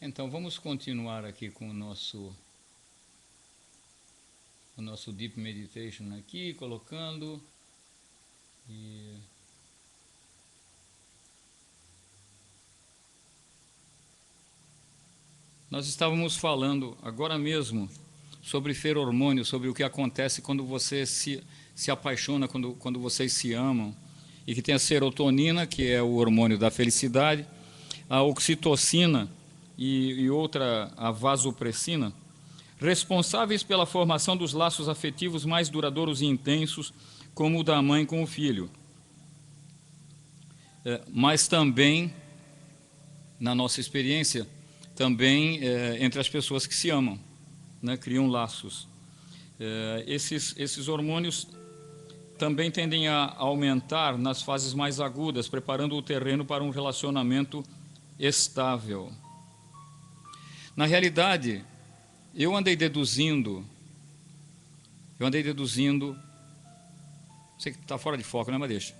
Então, vamos continuar aqui com o nosso Deep Meditation aqui, colocando. E nós estávamos falando agora mesmo sobre feromônio, sobre o que acontece quando você se apaixona, quando vocês se amam, e que tem a serotonina, que é o hormônio da felicidade, a oxitocina e outra, a vasopressina, responsáveis pela formação dos laços afetivos mais duradouros e intensos, como o da mãe com o filho. Mas também, na nossa experiência, também entre as pessoas que se amam, né, criam laços. Esses hormônios também tendem a aumentar nas fases mais agudas, preparando o terreno para um relacionamento estável. Na realidade, eu andei deduzindo, sei que está fora de foco, né, mas deixa.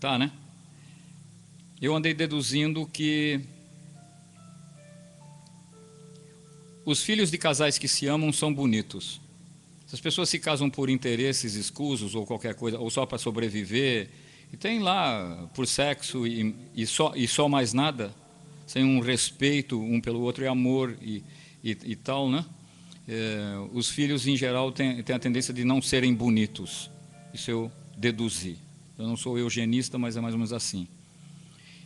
Tá, né? Eu andei deduzindo que os filhos de casais que se amam são bonitos. Se as pessoas se casam por interesses escusos ou qualquer coisa, ou só para sobreviver, e tem lá por sexo e só mais nada, sem um respeito um pelo outro e amor e tal, né? Os filhos, em geral, têm a tendência de não serem bonitos. Isso eu deduzi. Eu não sou eugenista, mas é mais ou menos assim.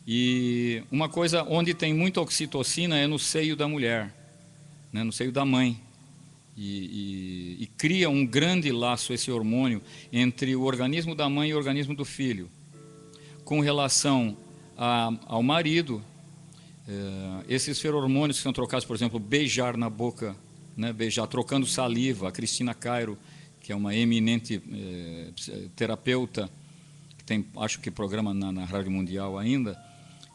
E uma coisa onde tem muita oxitocina é no seio da mulher, né? No seio da mãe. E cria um grande laço, esse hormônio, entre o organismo da mãe e o organismo do filho, com relação ao marido. Esses feromônios que são trocados, por exemplo, beijar na boca, né, beijar, trocando saliva. A Cristina Cairo, que é uma eminente terapeuta, que tem, acho que programa na Rádio Mundial ainda,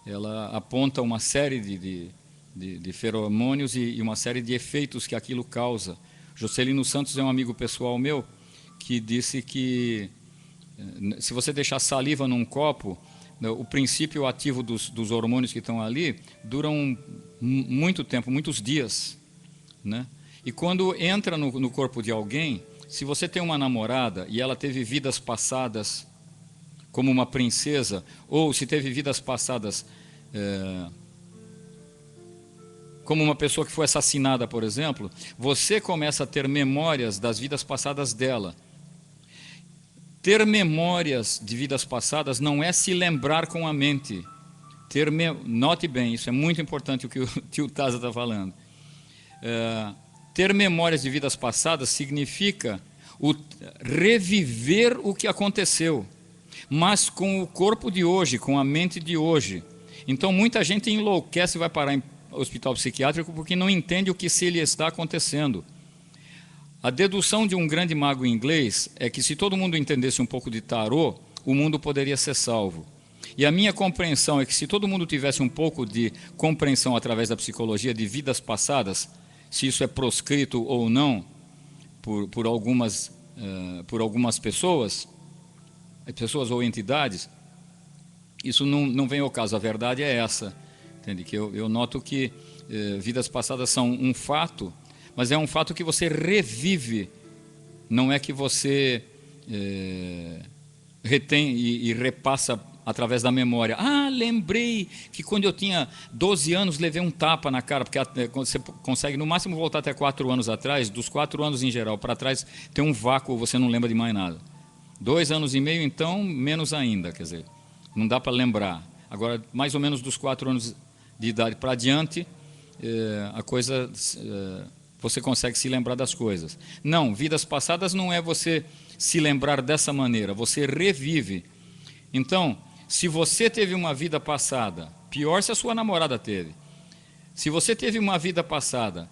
ela aponta uma série de feromônios e uma série de efeitos que aquilo causa. Jocelino Santos é um amigo pessoal meu que disse que se você deixar saliva num copo, o princípio ativo dos hormônios que estão ali duram muito tempo, muitos dias, né? E quando entra no corpo de alguém, se você tem uma namorada e ela teve vidas passadas como uma princesa, ou se teve vidas passadas como uma pessoa que foi assassinada, por exemplo, você começa a ter memórias das vidas passadas dela. Ter memórias de vidas passadas não é se lembrar com a mente. Note bem, isso é muito importante o que o tio Taza está falando. Ter memórias de vidas passadas significa reviver o que aconteceu, mas com o corpo de hoje, com a mente de hoje. Então muita gente enlouquece e vai parar em hospital psiquiátrico porque não entende o que se lhe está acontecendo. A dedução de um grande mago inglês é que se todo mundo entendesse um pouco de tarô, o mundo poderia ser salvo. E a minha compreensão é que se todo mundo tivesse um pouco de compreensão através da psicologia de vidas passadas, se isso é proscrito ou não por algumas pessoas ou entidades, isso não vem ao caso. A verdade é essa, entende? Que eu noto que vidas passadas são um fato, mas é um fato que você revive, não é que você retém e repassa através da memória. Lembrei que quando eu tinha 12 anos levei um tapa na cara, porque você consegue no máximo voltar até 4 anos atrás, dos 4 anos em geral para trás tem um vácuo, você não lembra de mais nada. 2 anos e meio então, menos ainda, quer dizer, não dá para lembrar. Agora, mais ou menos dos 4 anos de idade para adiante, a coisa... você consegue se lembrar das coisas. Não, vidas passadas não é você se lembrar dessa maneira, você revive. Então, se você teve uma vida passada, pior se a sua namorada teve, se você teve uma vida passada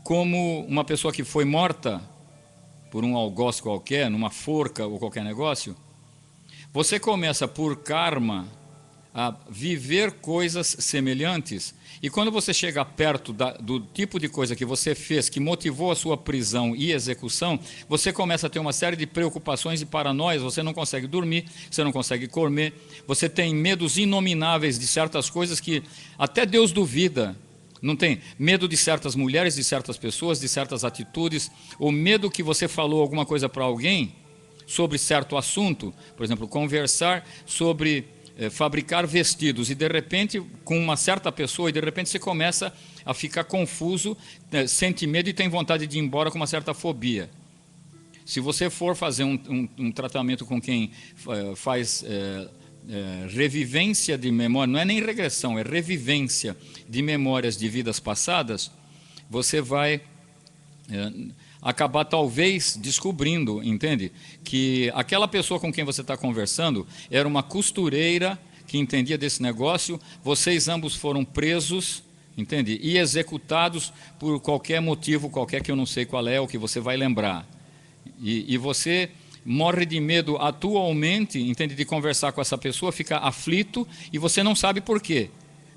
como uma pessoa que foi morta por um algoz qualquer, numa forca ou qualquer negócio, você começa por karma a viver coisas semelhantes. E quando você chega perto do tipo de coisa que você fez, que motivou a sua prisão e execução, você começa a ter uma série de preocupações e paranoias, você não consegue dormir, você não consegue comer, você tem medos inomináveis de certas coisas que até Deus duvida. Não tem medo de certas mulheres, de certas pessoas, de certas atitudes, ou medo que você falou alguma coisa para alguém sobre certo assunto, por exemplo, conversar sobre fabricar vestidos, e de repente, com uma certa pessoa, e de repente você começa a ficar confuso, sente medo e tem vontade de ir embora com uma certa fobia. Se você for fazer um tratamento com quem faz revivência de memória, não é nem regressão, é revivência de memórias de vidas passadas, você vai acabar talvez descobrindo, entende? Que aquela pessoa com quem você está conversando era uma costureira que entendia desse negócio, vocês ambos foram presos, entende? E executados por qualquer motivo, qualquer que eu não sei qual é, o que você vai lembrar. E você morre de medo atualmente, entende? De conversar com essa pessoa, fica aflito e você não sabe por quê.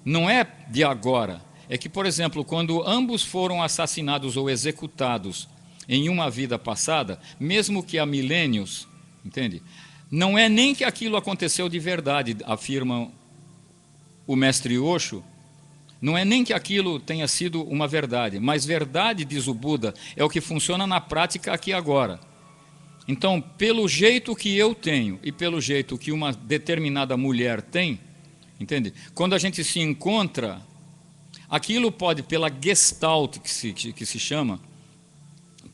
Não é de agora. É que, por exemplo, quando ambos foram assassinados ou executados em uma vida passada, mesmo que há milênios, entende? Não é nem que aquilo aconteceu de verdade, afirma o mestre Osho, não é nem que aquilo tenha sido uma verdade, mas verdade, diz o Buda, é o que funciona na prática aqui e agora. Então, pelo jeito que eu tenho e pelo jeito que uma determinada mulher tem, entende? Quando a gente se encontra, aquilo pode, pela gestalt que se chama,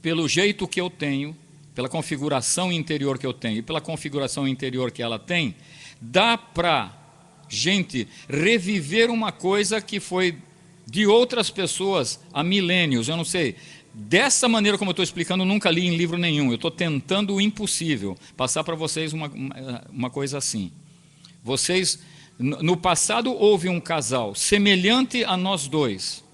pelo jeito que eu tenho, pela configuração interior que eu tenho e pela configuração interior que ela tem, dá para gente reviver uma coisa que foi de outras pessoas há milênios, eu não sei. Dessa maneira como eu estou explicando, nunca li em livro nenhum. Eu estou tentando o impossível, passar para vocês uma coisa assim. Vocês, no passado houve um casal semelhante a nós dois,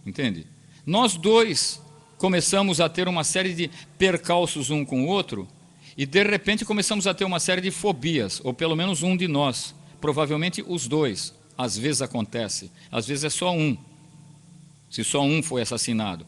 entende? Nós dois começamos a ter uma série de percalços um com o outro e de repente começamos a ter uma série de fobias, ou pelo menos um de nós, provavelmente os dois. Às vezes acontece, às vezes é só um, se só um foi assassinado.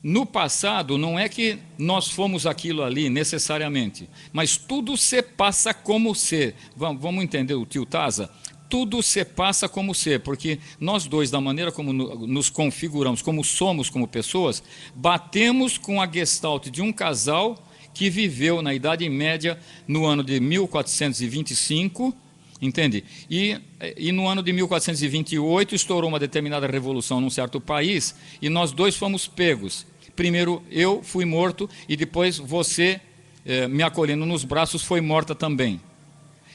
No passado, não é que nós fomos aquilo ali necessariamente, mas tudo se passa como ser. Vamos entender o tio Taza? Tudo se passa como ser, porque nós dois, da maneira como nos configuramos, como somos como pessoas, batemos com a gestalt de um casal que viveu na Idade Média no ano de 1425, entende? E no ano de 1428 estourou uma determinada revolução num certo país e nós dois fomos pegos. Primeiro eu fui morto e depois você, me acolhendo nos braços, foi morta também.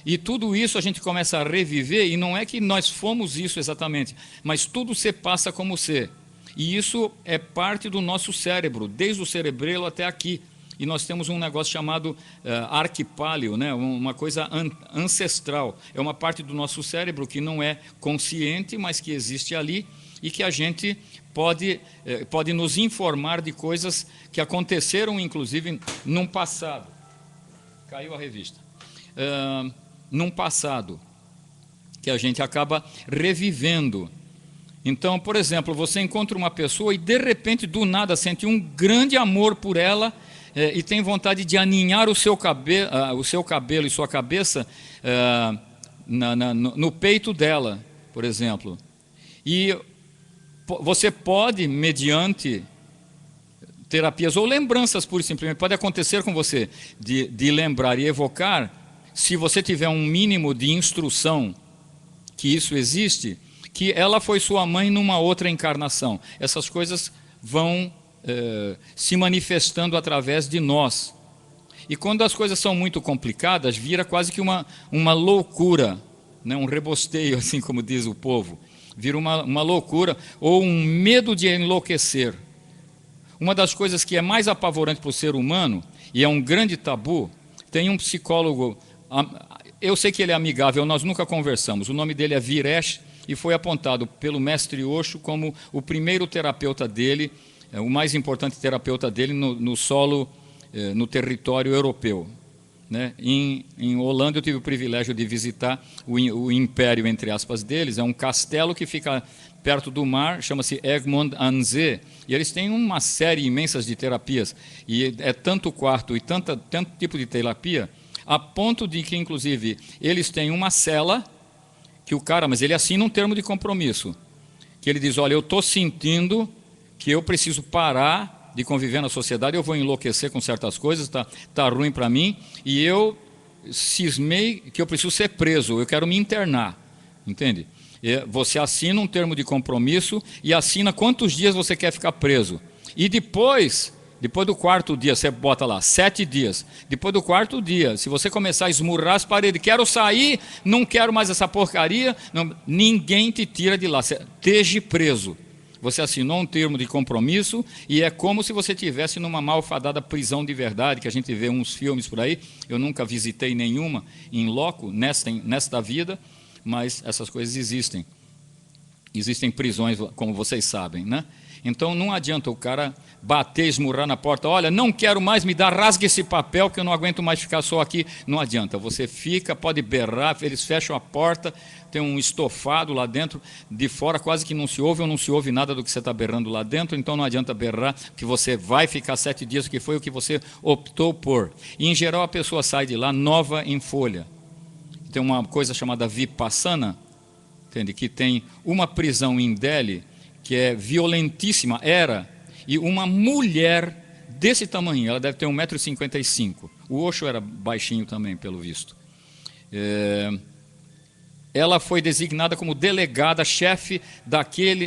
E tudo isso a gente começa a reviver e não é que nós fomos isso exatamente, mas tudo se passa como ser. E isso é parte do nosso cérebro, desde o cerebelo até aqui. E nós temos um negócio chamado arquipálio, né? Uma coisa ancestral. É uma parte do nosso cérebro que não é consciente, mas que existe ali e que a gente pode nos informar de coisas que aconteceram, inclusive, num passado. Caiu a revista. Num passado, que a gente acaba revivendo. Então, por exemplo, você encontra uma pessoa e, de repente, do nada, sente um grande amor por ela, e tem vontade de aninhar o seu cabelo e sua cabeça no peito dela, por exemplo. E você pode, mediante terapias ou lembranças, pura e simplesmente, pode acontecer com você de lembrar e evocar, se você tiver um mínimo de instrução que isso existe, que ela foi sua mãe numa outra encarnação. Essas coisas vão se manifestando através de nós. E quando as coisas são muito complicadas, vira quase que uma loucura, né? Um rebosteio, assim como diz o povo. Vira uma loucura ou um medo de enlouquecer. Uma das coisas que é mais apavorante para o ser humano, e é um grande tabu, tem um psicólogo, eu sei que ele é amigável, nós nunca conversamos, o nome dele é Viresh, e foi apontado pelo mestre Osho como o primeiro terapeuta dele, o mais importante terapeuta dele no solo, no território europeu. né? Em Holanda eu tive o privilégio de visitar o império, entre aspas, deles. É um castelo que fica perto do mar, chama-se Egmond aan Zee, e eles têm uma série imensa de terapias, e é tanto quarto e tanto tipo de terapia, a ponto de que, inclusive, eles têm uma cela, que o cara, mas ele assina um termo de compromisso, que ele diz, olha, eu estou sentindo que eu preciso parar de conviver na sociedade, eu vou enlouquecer com certas coisas, tá ruim para mim, e eu cismei que eu preciso ser preso, eu quero me internar, entende? Você assina um termo de compromisso e assina quantos dias você quer ficar preso. E depois do quarto dia, você bota lá, 7 dias. Depois do quarto dia, se você começar a esmurrar as paredes, quero sair, não quero mais essa porcaria, não, ninguém te tira de lá, você esteja preso. Você assinou um termo de compromisso e é como se você estivesse numa malfadada prisão de verdade, que a gente vê uns filmes por aí. Eu nunca visitei nenhuma em loco, nesta vida, mas essas coisas existem. Existem prisões, como vocês sabem, né? Então não adianta o cara bater, esmurrar na porta, olha, não quero mais, me dá, rasga esse papel que eu não aguento mais ficar só aqui. Não adianta, você fica, pode berrar, eles fecham a porta, tem um estofado lá dentro, de fora quase que não se ouve ou não se ouve nada do que você está berrando lá dentro, então não adianta berrar, que você vai ficar 7 dias, que foi o que você optou por. E em geral a pessoa sai de lá nova em folha. Tem uma coisa chamada Vipassana, entende? Que tem uma prisão em Delhi, que é violentíssima, e uma mulher desse tamanho, ela deve ter 1,55 m. O Osho era baixinho também, pelo visto. Ela foi designada como delegada, chefe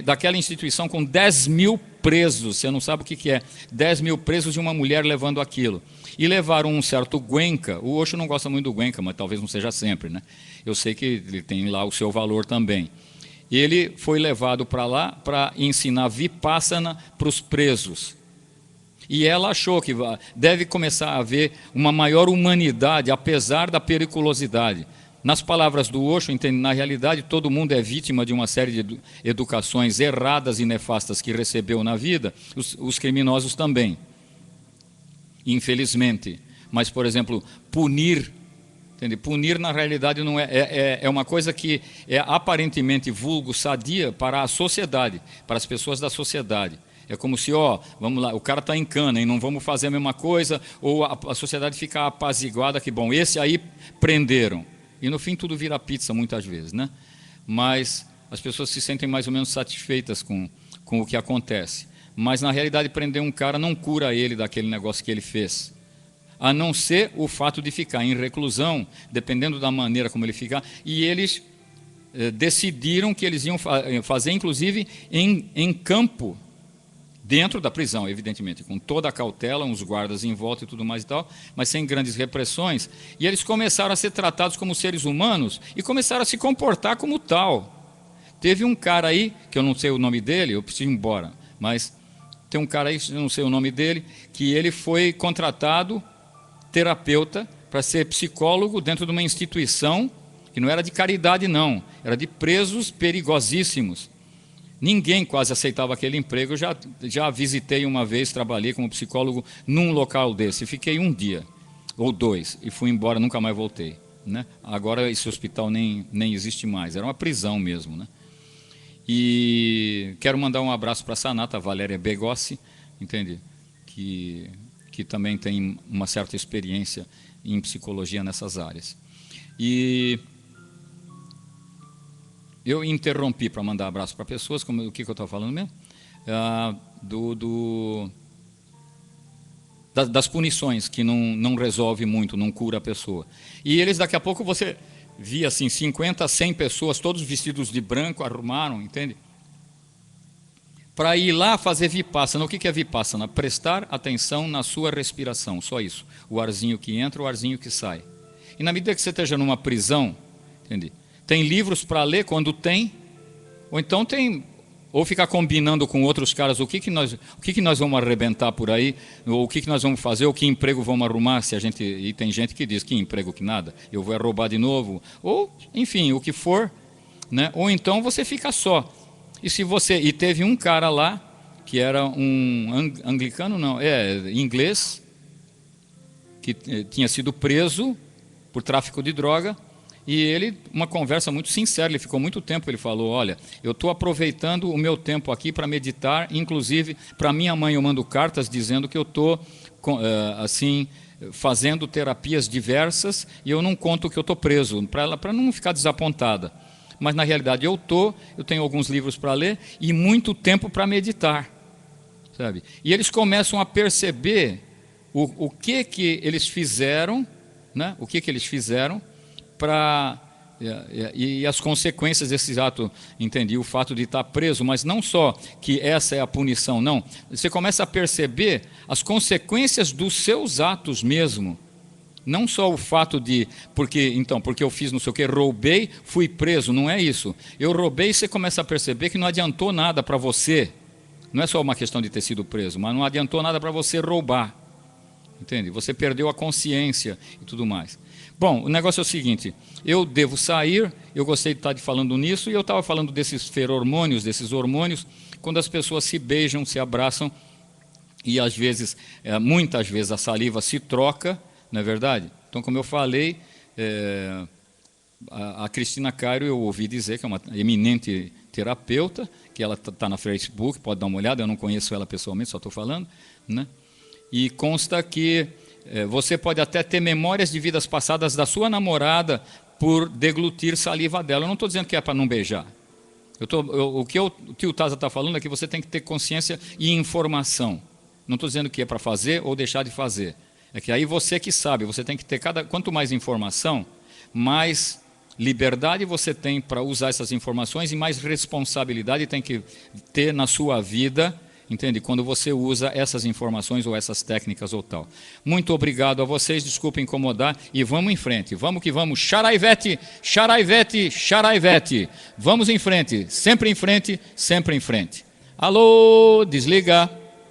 daquela instituição com 10 mil presos. Você não sabe o que é, 10 mil presos e uma mulher levando aquilo. E levaram um certo Goenka. O Osho não gosta muito do Goenka, mas talvez não seja sempre, né? Eu sei que ele tem lá o seu valor também. Ele foi levado para lá para ensinar Vipassana para os presos. E ela achou que deve começar a haver uma maior humanidade, apesar da periculosidade. Nas palavras do Osho, entende, na realidade, todo mundo é vítima de uma série de educações erradas e nefastas que recebeu na vida, os criminosos também, infelizmente. Mas, por exemplo, punir, entende? Punir na realidade não é uma coisa que é aparentemente vulgo, sadia para a sociedade, para as pessoas da sociedade. É como se, vamos lá, o cara está em cana e não vamos fazer a mesma coisa, ou a sociedade fica apaziguada que, bom, esse aí prenderam. E no fim tudo vira pizza muitas vezes, né? Mas as pessoas se sentem mais ou menos satisfeitas com o que acontece. Mas na realidade prender um cara não cura ele daquele negócio que ele fez. A não ser o fato de ficar em reclusão, dependendo da maneira como ele ficar. E eles decidiram que eles iam fazer, inclusive, em campo, dentro da prisão, evidentemente, com toda a cautela, uns guardas em volta e tudo mais e tal, mas sem grandes repressões, e eles começaram a ser tratados como seres humanos e começaram a se comportar como tal. Teve um cara aí, que eu não sei o nome dele, eu preciso ir embora, mas tem um cara aí, eu não sei o nome dele, que ele foi contratado, terapeuta, para ser psicólogo dentro de uma instituição, que não era de caridade não, era de presos perigosíssimos. Ninguém quase aceitava aquele emprego. Eu já visitei uma vez, trabalhei como psicólogo num local desse. Fiquei 1 dia ou 2 e fui embora, nunca mais voltei, né? Agora esse hospital nem existe mais, era uma prisão mesmo, né? E quero mandar um abraço para a Sanata Valéria Begossi, entende? Que também tem uma certa experiência em psicologia nessas áreas. E eu interrompi para mandar abraço para pessoas, o que eu estava falando mesmo? Das punições, que não resolve muito, não cura a pessoa. E eles, daqui a pouco, você via assim, 50, 100 pessoas, todos vestidos de branco, arrumaram, entende? Para ir lá fazer Vipassana. O que é Vipassana? Prestar atenção na sua respiração, só isso. O arzinho que entra, o arzinho que sai. E na medida que você esteja numa prisão, entende? Tem livros para ler quando tem, ou então ou ficar combinando com outros caras o que nós vamos arrebentar por aí, ou o que nós vamos fazer, ou que emprego vamos arrumar, e tem gente que diz que emprego que nada, eu vou roubar de novo, ou enfim, o que for, né? Ou então você fica só. E teve um cara lá, que era um anglicano, não, inglês, que tinha sido preso por tráfico de droga, e ele, uma conversa muito sincera, ele ficou muito tempo, ele falou, olha, eu estou aproveitando o meu tempo aqui para meditar, inclusive para minha mãe eu mando cartas dizendo que eu estou, assim, fazendo terapias diversas e eu não conto que eu estou preso, para ela, para não ficar desapontada. Mas na realidade eu tenho alguns livros para ler e muito tempo para meditar, sabe? E eles começam a perceber o que eles fizeram, né? O que eles fizeram para e as consequências desse ato, entendi, o fato de estar preso, mas não só que essa é a punição, não. Você começa a perceber as consequências dos seus atos mesmo. Não só o fato de, porque eu fiz não sei o que, roubei, fui preso, não é isso. Eu roubei e você começa a perceber que não adiantou nada para você. Não é só uma questão de ter sido preso, mas não adiantou nada para você roubar. Entende? Você perdeu a consciência e tudo mais. Bom, o negócio é o seguinte, eu devo sair, eu gostei de estar falando nisso, e eu estava falando desses feromônios, desses hormônios, quando as pessoas se beijam, se abraçam, e às vezes, muitas vezes a saliva se troca, não é verdade? Então, como eu falei, a Cristina Cairo, eu ouvi dizer que é uma eminente terapeuta, que ela está na Facebook, pode dar uma olhada, eu não conheço ela pessoalmente, só estou falando, né? E consta que você pode até ter memórias de vidas passadas da sua namorada por deglutir saliva dela. Eu não estou dizendo que é para não beijar. O que o tio Taza está falando é que você tem que ter consciência e informação. Não estou dizendo que é para fazer ou deixar de fazer. É que aí você que sabe, você tem que ter quanto mais informação, mais liberdade você tem para usar essas informações e mais responsabilidade tem que ter na sua vida, entende? Quando você usa essas informações ou essas técnicas ou tal. Muito obrigado a vocês, desculpa incomodar e vamos em frente. Vamos que vamos. Xaraivete, xaraivete, xaraivete. Vamos em frente, sempre em frente, sempre em frente. Alô, desliga.